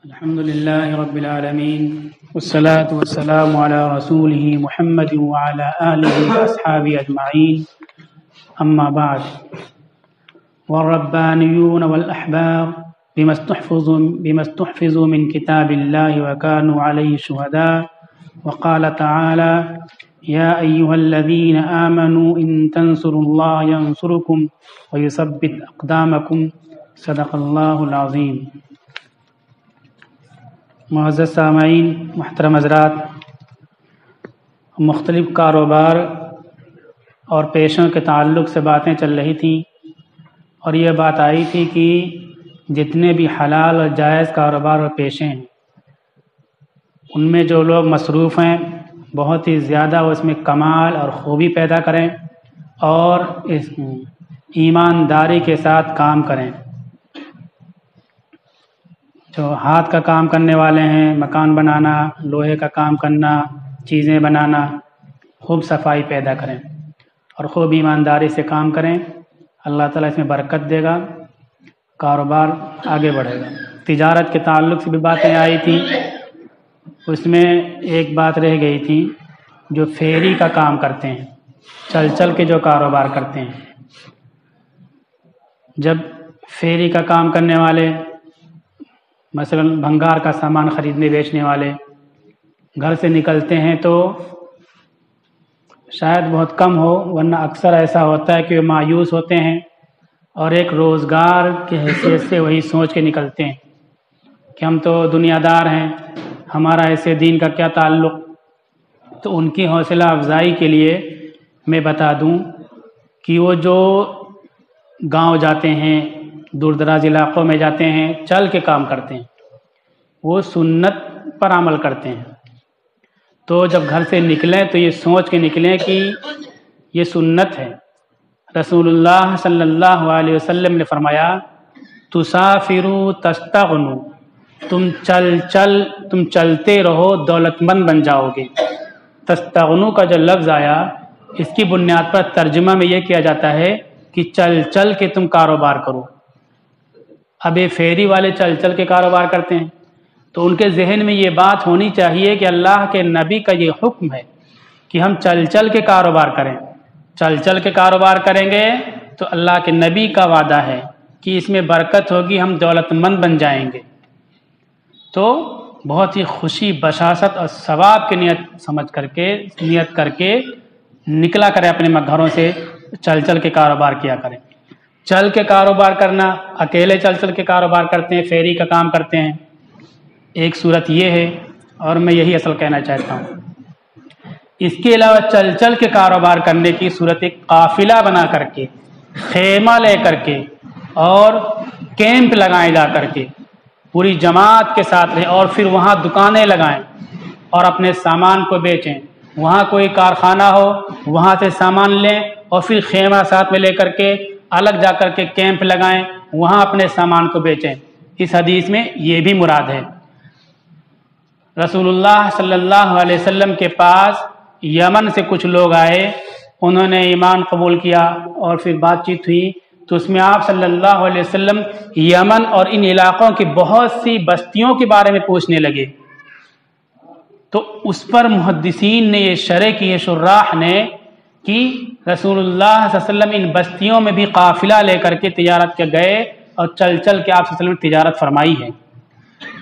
الحمد لله رب العالمين والصلاة والسلام على رسوله محمد وعلى آله وأصحابه أجمعين أما بعد والربانيون والأحبار بما استحفظوا من كتاب الله وكانوا عليه شهداء وقال تعالى يا أيها الذين آمنوا إن تنصروا الله ينصركم ويثبت أقدامكم صدق الله العظيم۔ معزز سامعین، محترم حضرات، مختلف کاروبار اور پیشوں کے تعلق سے باتیں چل رہی تھیں اور یہ بات آئی تھی کہ جتنے بھی حلال اور جائز کاروبار اور پیشے ہیں ان میں جو لوگ مصروف ہیں بہت ہی زیادہ اس میں کمال اور خوبی پیدا کریں اور ایمانداری کے ساتھ کام کریں۔ جو ہاتھ کا کام کرنے والے ہیں، مکان بنانا، لوہے کا کام کرنا، چیزیں بنانا، خوب صفائی پیدا کریں اور خوب ایمانداری سے کام کریں، اللہ تعالیٰ اس میں برکت دے گا، کاروبار آگے بڑھے گا۔ تجارت کے تعلق سے بھی باتیں آئی تھیں، اس میں ایک بات رہ گئی تھی، جو پھیری کا کام کرتے ہیں، چل چل کے جو کاروبار کرتے ہیں۔ جب پھیری کا کام کرنے والے، مثلا بھنگار کا سامان خریدنے بیچنے والے گھر سے نکلتے ہیں تو شاید بہت کم ہو، ورنہ اکثر ایسا ہوتا ہے کہ وہ مایوس ہوتے ہیں اور ایک روزگار کی حیثیت سے وہی سوچ کے نکلتے ہیں کہ ہم تو دنیا دار ہیں، ہمارا ایسے دین کا کیا تعلق۔ تو ان کی حوصلہ افزائی کے لیے میں بتا دوں کہ وہ جو گاؤں جاتے ہیں، دور دراز علاقوں میں جاتے ہیں، چل کے کام کرتے ہیں، وہ سنت پر عمل کرتے ہیں۔ تو جب گھر سے نکلیں تو یہ سوچ کے نکلیں کہ یہ سنت ہے۔ رسول اللہ صلی اللہ علیہ وسلم نے فرمایا تسافروا تستغنوا، تم چلتے رہو دولت مند بن جاؤ گے۔ تستغنوا کا جو لفظ آیا اس کی بنیاد پر ترجمہ میں یہ کیا جاتا ہے کہ چل چل کے تم کاروبار کرو۔ اب یہ پھیری والے چل چل کے کاروبار کرتے ہیں تو ان کے ذہن میں یہ بات ہونی چاہیے کہ اللہ کے نبی کا یہ حکم ہے کہ ہم چل چل کے کاروبار کریں۔ چل چل کے کاروبار کریں گے تو اللہ کے نبی کا وعدہ ہے کہ اس میں برکت ہوگی، ہم دولت مند بن جائیں گے۔ تو بہت ہی خوشی، بشاشت اور ثواب کی نیت کر کے نکلا کریں اپنے گھروں سے، چل چل کے کاروبار کیا کریں۔ چل کے کاروبار کرنا، اکیلے چل چل کے کاروبار کرتے ہیں، پھیری کا کام کرتے ہیں، ایک صورت یہ ہے، اور میں یہی اصل کہنا چاہتا ہوں۔ اس کے علاوہ چل چل کے کاروبار کرنے کی صورت ایک قافلہ بنا کر کے، خیمہ لے کر کے اور کیمپ لگائیں جا کر کے، پوری جماعت کے ساتھ رہیں اور پھر وہاں دکانیں لگائیں اور اپنے سامان کو بیچیں۔ وہاں کوئی کارخانہ ہو وہاں سے سامان لیں اور پھر خیمہ ساتھ میں لے کر کے الگ جا کر کے کیمپ لگائیں، وہاں اپنے سامان کو بیچیں۔ اس حدیث میں یہ بھی مراد ہے۔ رسول اللہ صلی اللہ علیہ وسلم کے پاس یمن سے کچھ لوگ آئے، انہوں نے ایمان قبول کیا اور پھر بات چیت ہوئی تو اس میں آپ صلی اللہ علیہ وسلم یمن اور ان علاقوں کی بہت سی بستیوں کے بارے میں پوچھنے لگے۔ تو اس پر محدثین نے یہ شرح کی ہے، شراح نے، کہ رسول اللہ صلی اللہ علیہ وسلم ان بستیوں میں بھی قافلہ لے کر کے تجارت کے گئے اور چل چل کے آپ صلی اللہ علیہ وسلم نے تجارت فرمائی ہے۔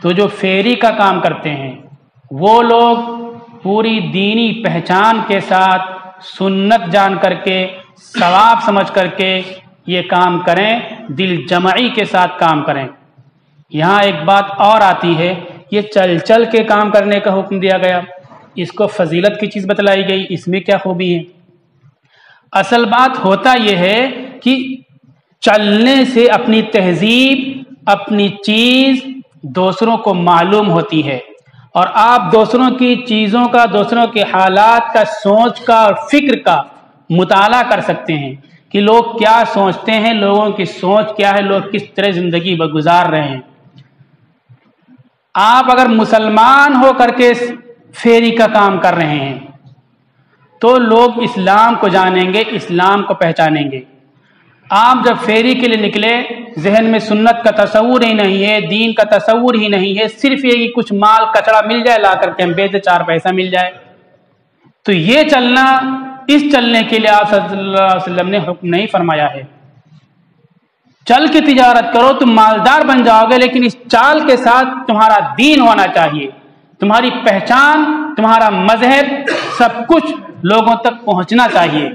تو جو پھیری کا کام کرتے ہیں وہ لوگ پوری دینی پہچان کے ساتھ، سنت جان کر کے، ثواب سمجھ کر کے یہ کام کریں، دل جمعی کے ساتھ کام کریں۔ یہاں ایک بات اور آتی ہے، یہ چل چل کے کام کرنے کا حکم دیا گیا، اس کو فضیلت کی چیز بتلائی گئی، اس میں کیا خوبی ہے؟ اصل بات ہوتا یہ ہے کہ چلنے سے اپنی تہذیب، اپنی چیز دوسروں کو معلوم ہوتی ہے اور آپ دوسروں کی چیزوں کا، دوسروں کے حالات کا، سوچ کا اور فکر کا مطالعہ کر سکتے ہیں کہ لوگ کیا سوچتے ہیں، لوگوں کی سوچ کیا ہے، لوگ کس طرح زندگی گزار رہے ہیں۔ آپ اگر مسلمان ہو کر کے پھیری کا کام کر رہے ہیں تو لوگ اسلام کو جانیں گے، اسلام کو پہچانیں گے۔ آپ جب فیری کے لیے نکلے ذہن میں سنت کا تصور ہی نہیں ہے، دین کا تصور ہی نہیں ہے، صرف یہ کہ کچھ مال کچڑا مل جائے لا کر کے ہم بیچ دیں 4 پیسہ مل جائے، تو یہ چلنا، اس چلنے کے لیے آپ صلی اللہ علیہ وسلم نے حکم نہیں فرمایا ہے۔ چل کے تجارت کرو، تم مالدار بن جاؤ گے، لیکن اس چال کے ساتھ تمہارا دین ہونا چاہیے، تمہاری پہچان، تمہارا مذہب، سب کچھ لوگوں تک پہنچنا چاہیے۔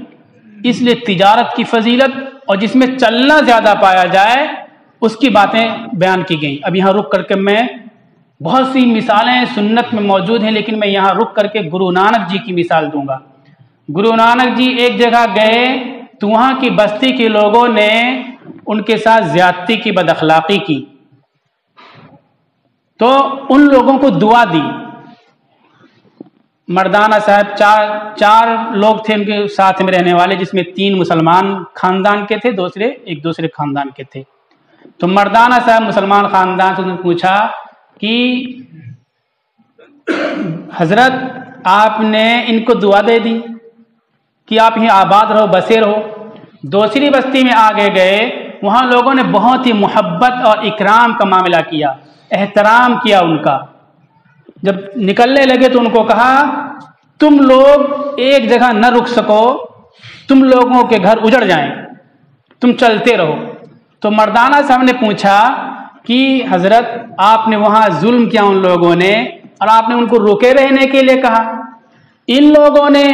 اس لیے تجارت کی فضیلت اور جس میں چلنا زیادہ پایا جائے اس کی باتیں بیان کی گئیں۔ اب یہاں رک کر کے میں بہت سی مثالیں سنت میں موجود ہیں، لیکن میں یہاں رک کر کے گرو نانک جی کی مثال دوں گا۔ گرو نانک جی ایک جگہ گئے تو وہاں کی بستی کے لوگوں نے ان کے ساتھ زیادتی کی، بد اخلاقی کی، تو ان لوگوں کو دعا دی۔ مردانہ صاحب چار لوگ تھے ان کے ساتھ میں رہنے والے، جس میں 3 مسلمان خاندان کے تھے، ایک دوسرے خاندان کے تھے۔ تو مردانہ صاحب مسلمان خاندان سے انہوں نے پوچھا کہ حضرت آپ نے ان کو دعا دے دی کہ آپ یہیں آباد رہو، بسے رہو۔ دوسری بستی میں آگے گئے، وہاں لوگوں نے بہت ہی محبت اور اکرام کا معاملہ کیا، احترام کیا ان کا۔ جب نکلنے لگے تو ان کو کہا تم لوگ ایک جگہ نہ رک سکو، تم لوگوں کے گھر اجڑ جائیں، تم چلتے رہو۔ تو مردانہ صاحب نے پوچھا کہ حضرت آپ نے وہاں ظلم کیا ان لوگوں نے، اور آپ نے ان کو روکے رہنے کے لیے کہا، ان لوگوں نے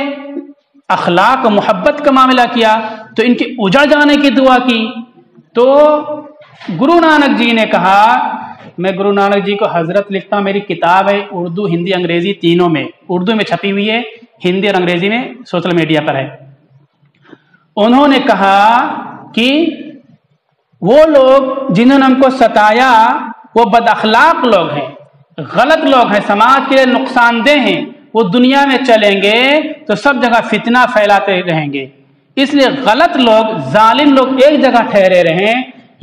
اخلاق و محبت کا معاملہ کیا تو ان کے اجڑ جانے کی دعا کی۔ تو گرو نانک جی نے کہا، میں گرو نانک جی کو حضرت لکھتا ہوں، میری کتاب ہے اردو، ہندی، انگریزی تینوں میں، اردو میں چھپی ہوئی ہے، ہندی اور انگریزی میں سوشل میڈیا پر ہے۔ انہوں نے کہا کہ وہ لوگ جنہوں نے ہم کو ستایا وہ بد اخلاق لوگ ہیں، غلط لوگ ہیں، سماج کے لیے نقصان دہ ہیں، وہ دنیا میں چلیں گے تو سب جگہ فتنہ پھیلاتے رہیں گے، اس لیے غلط لوگ، ظالم لوگ ایک جگہ ٹھہرے رہیں۔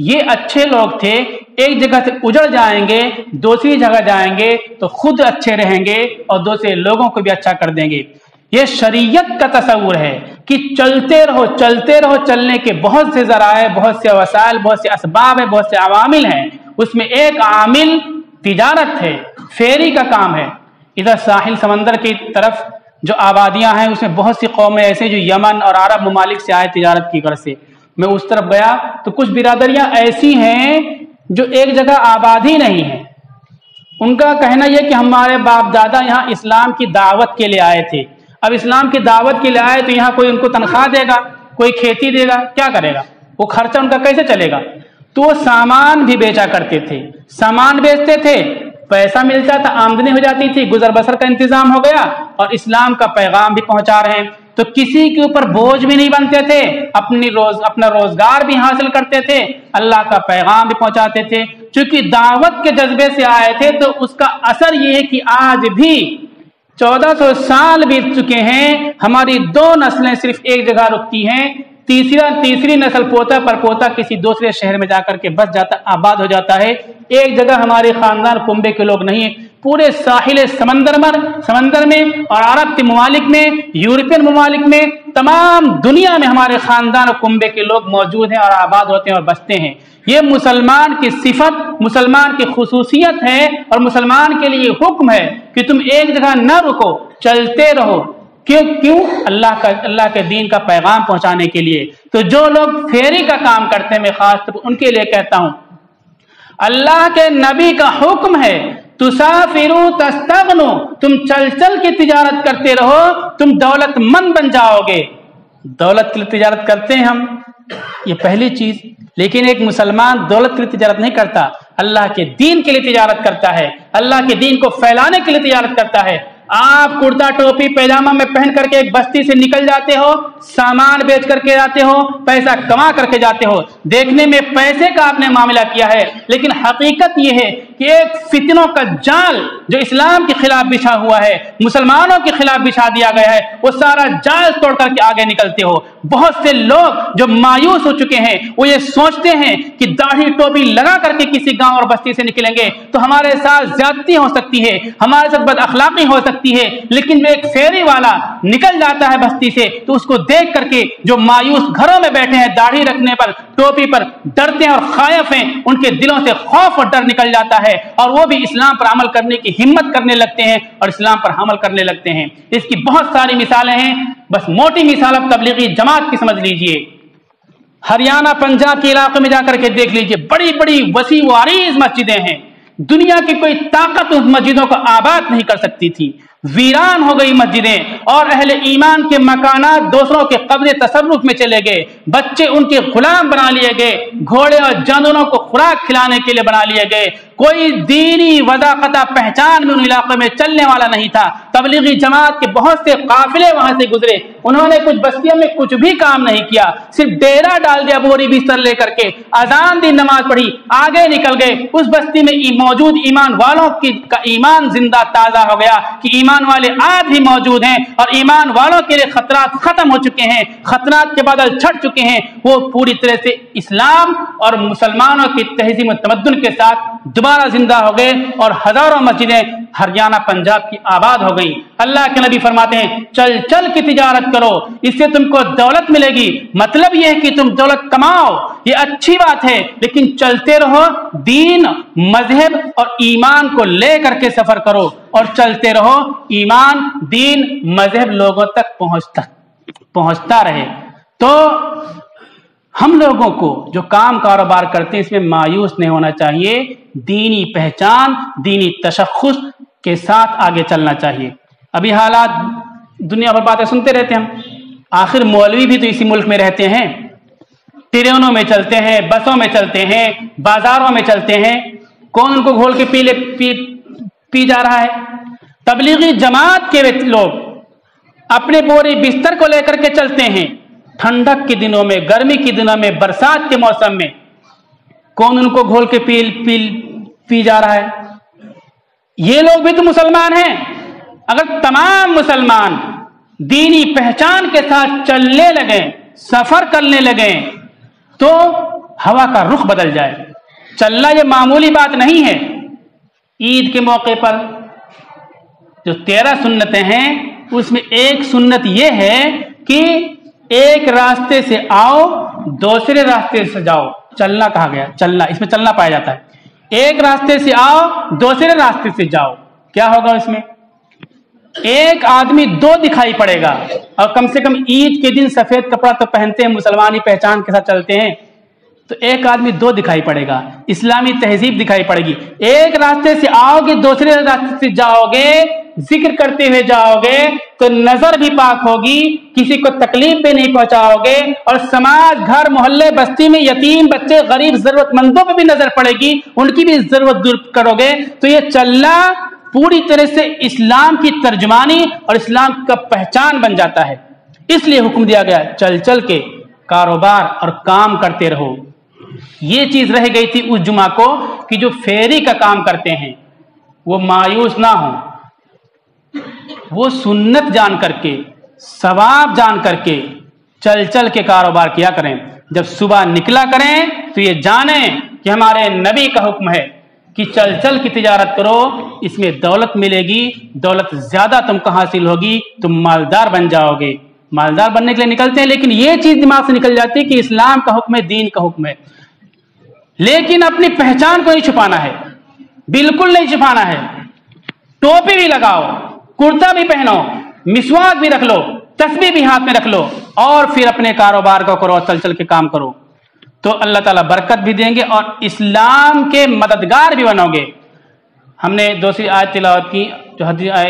یہ اچھے لوگ تھے، ایک جگہ سے اجڑ جائیں گے، دوسری جگہ جائیں گے تو خود اچھے رہیں گے اور دوسرے لوگوں کو بھی اچھا کر دیں گے۔ یہ شریعت کا تصور ہے کہ چلتے رہو، چلتے رہو۔ چلنے کے بہت سے ذرائع، بہت سے وسائل، بہت سے اسباب ہیں، بہت سے عوامل ہیں، اس میں ایک عامل تجارت ہے، فیری کا کام ہے۔ ادھر ساحل سمندر کی طرف جو آبادیاں ہیں اس میں بہت سی قومیں ایسے جو یمن اور عرب ممالک سے آئے تجارت کی غرض سے، میں اس طرف گیا تو کچھ برادریاں ایسی ہیں جو ایک جگہ آباد ہی نہیں ہیں۔ ان کا کہنا یہ کہ ہمارے باپ دادا یہاں اسلام کی دعوت کے لیے آئے تھے، اب اسلام کی دعوت کے لیے آئے تو یہاں کوئی ان کو تنخواہ دے گا، کوئی کھیتی دے گا، کیا کرے گا؟ وہ خرچہ ان کا کیسے چلے گا؟ تو وہ سامان بھی بیچا کرتے تھے، سامان بیچتے تھے، پیسہ ملتا تھا، آمدنی ہو جاتی تھی، گزر بسر کا انتظام ہو گیا، اور اسلام کا پیغام بھی پہنچا رہے ہیں، تو کسی کے اوپر بوجھ بھی نہیں بنتے تھے، اپنا روزگار بھی حاصل کرتے تھے، اللہ کا پیغام بھی پہنچاتے تھے۔ چونکہ دعوت کے جذبے سے آئے تھے تو اس کا اثر یہ ہے کہ آج بھی 1400 سال بیت چکے ہیں، ہماری 2 نسلیں صرف ایک جگہ رکتی ہیں، تیسری نسل پوتا پر پوتا کسی دوسرے شہر میں جا کر کے بس جاتا، آباد ہو جاتا ہے۔ ایک جگہ ہمارے خاندان کنبے کے لوگ نہیں ہیں، پورے ساحل سمندر میں اور عرب کے ممالک میں، یورپین ممالک میں، تمام دنیا میں ہمارے خاندان اور کنبے کے لوگ موجود ہیں اور آباد ہوتے ہیں اور بستے ہیں۔ یہ مسلمان کی صفت، مسلمان کی خصوصیت ہے، اور مسلمان کے لیے حکم ہے کہ تم ایک جگہ نہ رکو، چلتے رہو۔ کیوں؟ اللہ کے دین کا پیغام پہنچانے کے لیے۔ تو جو لوگ پھیری کا کام کرتے ہیں، میں خاص طور پر ان کے لیے کہتا ہوں، اللہ کے نبی کا حکم ہے تسافروا تستغنوا، تم چل چل کے تجارت کرتے رہو، تم دولت مند بن جاؤ گے۔ دولت کے لیے تجارت کرتے ہیں ہم، یہ پہلی چیز، لیکن ایک مسلمان دولت کے لیے تجارت نہیں کرتا، اللہ کے دین کے لیے تجارت کرتا ہے، اللہ کے دین کو پھیلانے کے لیے تجارت کرتا ہے۔ آپ کرتا ٹوپی پیجامہ میں پہن کر کے ایک بستی سے نکل جاتے ہو، سامان بیچ کر کے جاتے ہو، پیسہ کما کر کے جاتے ہو، دیکھنے میں پیسے کا آپ نے معاملہ کیا ہے، لیکن حقیقت یہ ہے کہ ایک فتنوں کا جال جو اسلام کے خلاف بچھا ہوا ہے، مسلمانوں کے خلاف بچھا دیا گیا ہے، وہ سارا جال توڑ کر کے آگے نکلتے ہو۔ بہت سے لوگ جو مایوس ہو چکے ہیں وہ یہ سوچتے ہیں کہ داڑھی ٹوپی لگا کر کے کسی گاؤں اور بستی سے نکلیں گے تو ہمارے ساتھ زیادتی ہو سکتی ہے، ہمارے ساتھ بد اخلاقی ہو سکتی ہے، لیکن جو ایک فیری والا نکل جاتا ہے بستی سے تو اس کو دیکھ کر کے جو مایوس گھروں میں بیٹھے ہیں داڑھی رکھنے پر، ٹوپی پر ڈرتے ہیں اور خائف ہیں، ان کے دلوں سے خوف اور ڈر نکل جاتا ہے اور وہ بھی اسلام پر عمل کرنے کی ہمت کرنے لگتے ہیں اور اسلام پر عمل کرنے لگتے ہیں۔ اس کی بہت ساری مثالیں ہیں، بس موٹی مثال اب تبلیغی جماعت کی سمجھ لیجئے۔ ہریانہ پنجاب کے علاقے میں جا کر کے دیکھ لیجئے، بڑی بڑی وسیع و عریض مسجدیں ہیں، دنیا کی کوئی طاقت اس مسجدوں کو آباد نہیں کر سکتی تھی، ویران ہو گئی مسجدیں، اور اہل ایمان کے مکانات دوسروں کے قبضے تصرف میں چلے گئے، بچے ان کے غلام بنا لیے گئے، گھوڑے اور جانوروں کو خوراک کھلانے کے لیے بنا لیے گئے، کوئی دینی وضاقتہ پہچان میں ان علاقوں میں چلنے والا نہیں تھا۔ تبلیغی جماعت کے بہت سے قافلے وہاں سے گزرے، انہوں نے کچھ بستیوں میں کچھ بھی کام نہیں کیا، صرف ڈیرا ڈال دیا بوری بستر لے کر کے، اذان دی، نماز پڑھی، آگے نکل گئے۔ اس بستی میں موجود ایمان والوں کا ایمان زندہ تازہ ہو گیا کہ ایمان والے آج بھی موجود ہیں اور ایمان والوں کے لیے خطرات ختم ہو چکے ہیں، خطرات کے بادل چھٹ چکے ہیں، وہ پوری طرح سے اسلام اور مسلمانوں کی تہذیب و تمدن کے ساتھ دوبارہ زندہ ہو گئے اور ہزاروں مسجدیں ہریانہ پنجاب کی آباد ہو گئی۔ اللہ کے نبی فرماتے ہیں چل چل کی تجارت کرو، اس سے تم کو دولت ملے گی۔ مطلب یہ ہے کہ تم دولت کماؤ، یہ اچھی بات ہے، لیکن چلتے رہو، دین، مذہب اور ایمان کو لے کر کے سفر کرو، اور چلتے رہو، ایمان، دین، مذہب لوگوں تک پہنچتا رہے۔ تو ہم لوگوں کو جو کام کاروبار کرتے ہیں اس میں مایوس نہیں ہونا چاہیے، دینی پہچان، دینی تشخص کے ساتھ آگے چلنا چاہیے۔ ابھی حالات دنیا بھر باتیں سنتے رہتے ہیں ہم، آخر مولوی بھی تو اسی ملک میں رہتے ہیں، ٹرینوں میں چلتے ہیں، بسوں میں چلتے ہیں، بازاروں میں چلتے ہیں، کون ان کو گھول کے پی جا رہا ہے؟ تبلیغی جماعت کے لوگ اپنے بوری بستر کو لے کر کے چلتے ہیں، ٹھنڈک کے دنوں میں، گرمی کے دنوں میں، برسات کے موسم میں، کون ان کو گھول کے پی جا رہا ہے؟ یہ لوگ بھی تو مسلمان ہیں۔ اگر تمام مسلمان دینی پہچان کے ساتھ چلنے لگیں، سفر کرنے لگیں، تو ہوا کا رخ بدل جائے۔ چلنا یہ معمولی بات نہیں ہے۔ عید کے موقع پر جو 13 سنتیں ہیں اس میں ایک سنت یہ ہے کہ ایک راستے سے آؤ، دوسرے راستے سے جاؤ۔ چلنا کہا گیا، چلنا، اس میں چلنا پایا جاتا ہے۔ ایک راستے سے آؤ، دوسرے راستے سے جاؤ، کیا ہوگا اس میں؟ ایک آدمی 2 دکھائی پڑے گا، اور کم سے کم عید کے دن سفید کپڑا تو پہنتے ہیں، مسلمانی پہچان کے ساتھ چلتے ہیں، تو ایک آدمی 2 دکھائی پڑے گا، اسلامی تہذیب دکھائی پڑے گی۔ ایک راستے سے آؤ گے، دوسرے راستے سے جاؤ گے، ذکر کرتے ہوئے جاؤ گے تو نظر بھی پاک ہوگی، کسی کو تکلیف بھی نہیں پہنچاؤ گے، اور سماج، گھر، محلے، بستی میں یتیم بچے، غریب، ضرورت مندوں پہ بھی نظر پڑے گی، ان کی بھی ضرورت دور کرو گے۔ تو یہ چلنا پوری طرح سے اسلام کی ترجمانی اور اسلام کا پہچان بن جاتا ہے۔ اس لیے حکم دیا گیا چل چل کے کاروبار اور کام کرتے رہو۔ یہ چیز رہ گئی تھی اس جمعہ کو کہ جو فیری کا کام کرتے ہیں وہ مایوس نہ ہوں، وہ سنت جان کر کے، ثواب جان کر کے چل چل کے کاروبار کیا کریں۔ جب صبح نکلا کریں تو یہ جانیں کہ ہمارے نبی کا حکم ہے کہ چل چل کی تجارت کرو، اس میں دولت ملے گی، دولت زیادہ تم کو حاصل ہوگی، تم مالدار بن جاؤ گے۔ مالدار بننے کے لیے نکلتے ہیں، لیکن یہ چیز دماغ سے نکل جاتی ہے کہ اسلام کا حکم ہے، دین کا حکم ہے، لیکن اپنی پہچان کو نہیں چھپانا ہے، بالکل نہیں چھپانا ہے۔ ٹوپی بھی لگاؤ، کرتا بھی پہنو، مسواک بھی رکھ لو، تسبیح بھی ہاتھ میں رکھ لو، اور پھر اپنے کاروبار کو کرو، چل چل کے کام کرو، تو اللہ تعالیٰ برکت بھی دیں گے اور اسلام کے مددگار بھی بنو گے۔ ہم نے دوسری آیت تلاوت کی، جو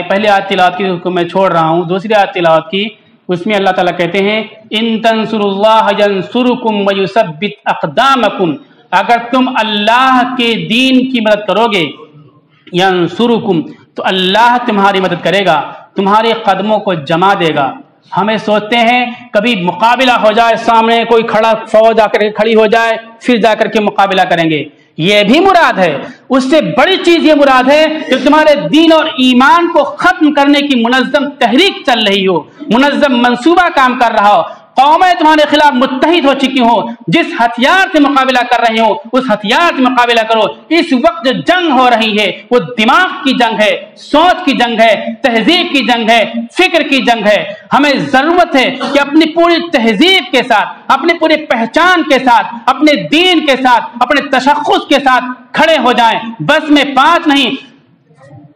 پہلی آیت تلاوت کی اس کو میں چھوڑ رہا ہوں، دوسری آیت تلاوت کی، اس میں اللہ تعالیٰ کہتے ہیں ان تنصروا اللہ ینصرکم ویثبت اقدامکم، اگر تم اللہ کے دین کی مدد کرو گے، ینصرکم، تو اللہ تمہاری مدد کرے گا، تمہارے قدموں کو جما دے گا۔ ہمیں سوچتے ہیں کبھی مقابلہ ہو جائے، سامنے کوئی کھڑا فوج آ کر کھڑی ہو جائے، پھر جا کر کے مقابلہ کریں گے، یہ بھی مراد ہے. اس سے بڑی چیز یہ مراد ہے کہ تمہارے دین اور ایمان کو ختم کرنے کی منظم تحریک چل رہی ہو، منظم منصوبہ کام کر رہا ہو، قومیں تمہارے خلاف متحد ہو چکی ہوں، جس ہتھیار سے مقابلہ کر رہے ہو اس ہتھیار سے مقابلہ کرو. اس وقت جو جنگ ہو رہی ہے وہ دماغ کی جنگ ہے، سوچ کی جنگ ہے، تہذیب کی جنگ ہے، فکر کی جنگ ہے. ہمیں ضرورت ہے کہ اپنی پوری تہذیب کے ساتھ، اپنی پوری پہچان کے ساتھ، اپنے دین کے ساتھ، اپنے تشخص کے ساتھ کھڑے ہو جائیں. بس میں 5 نہیں،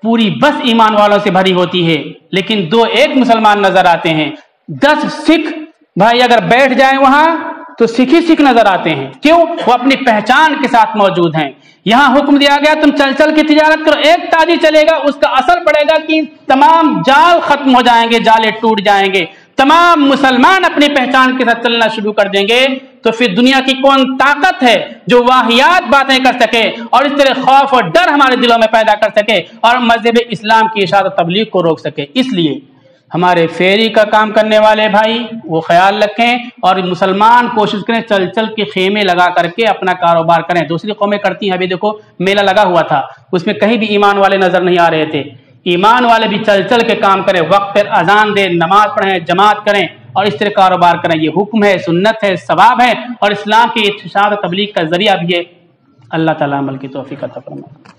پوری بس ایمان والوں سے بھری ہوتی ہے، لیکن 2-1 مسلمان نظر آتے ہیں. 10 سکھ بھائی اگر بیٹھ جائیں وہاں تو سکھ ہی سکھ نظر آتے ہیں. کیوں؟ وہ اپنی پہچان کے ساتھ موجود ہیں. یہاں حکم دیا گیا تم چل چل کے تجارت کرو، ایک تاجر چلے گا اس کا اثر پڑے گا کہ تمام جال ختم ہو جائیں گے، جالے ٹوٹ جائیں گے. تمام مسلمان اپنی پہچان کے ساتھ چلنا شروع کر دیں گے تو پھر دنیا کی کون طاقت ہے جو واہیات باتیں کر سکے اور اس طرح خوف اور ڈر ہمارے دلوں میں پیدا کر سکے اور مذہب اسلام کی اشاعت و تبلیغ کو روک سکے. اس لیے ہمارے فیری کا کام کرنے والے بھائی وہ خیال رکھیں اور مسلمان کوشش کریں چل چل کے خیمے لگا کر کے اپنا کاروبار کریں. دوسری قومیں کرتی ہیں. ابھی دیکھو میلہ لگا ہوا تھا، اس میں کہیں بھی ایمان والے نظر نہیں آ رہے تھے. ایمان والے بھی چل چل کے کام کریں، وقت پر اذان دیں، نماز پڑھیں، جماعت کریں اور اس طرح کاروبار کریں. یہ حکم ہے، سنت ہے، ثواب ہے اور اسلام کی اشاعت و تبلیغ کا ذریعہ بھی ہے. اللہ تعالیٰ عمل کی توفیق عطا فرمائے.